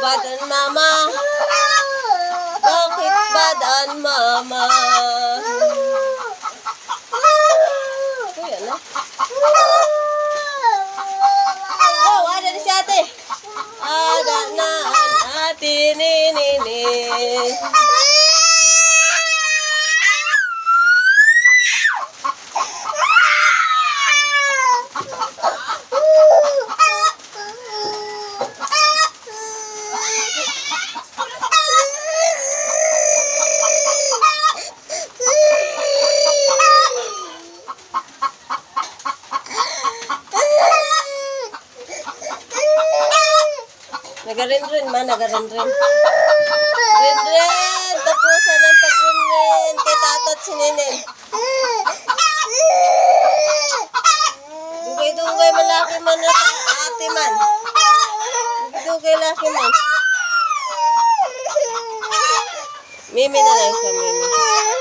badan mama? Bakit badan mama? Kuya na. Oh, ada di si ate. Ada na ang ate ni. Nagarin-rin man, nagarin-rin. Rin-rin! Tapusan ang pag-rin-rin kay tatot si Ninin. Dugay-dugay malaki man na ate man. Dugay laki man. Mimi na lang siya, Mimi.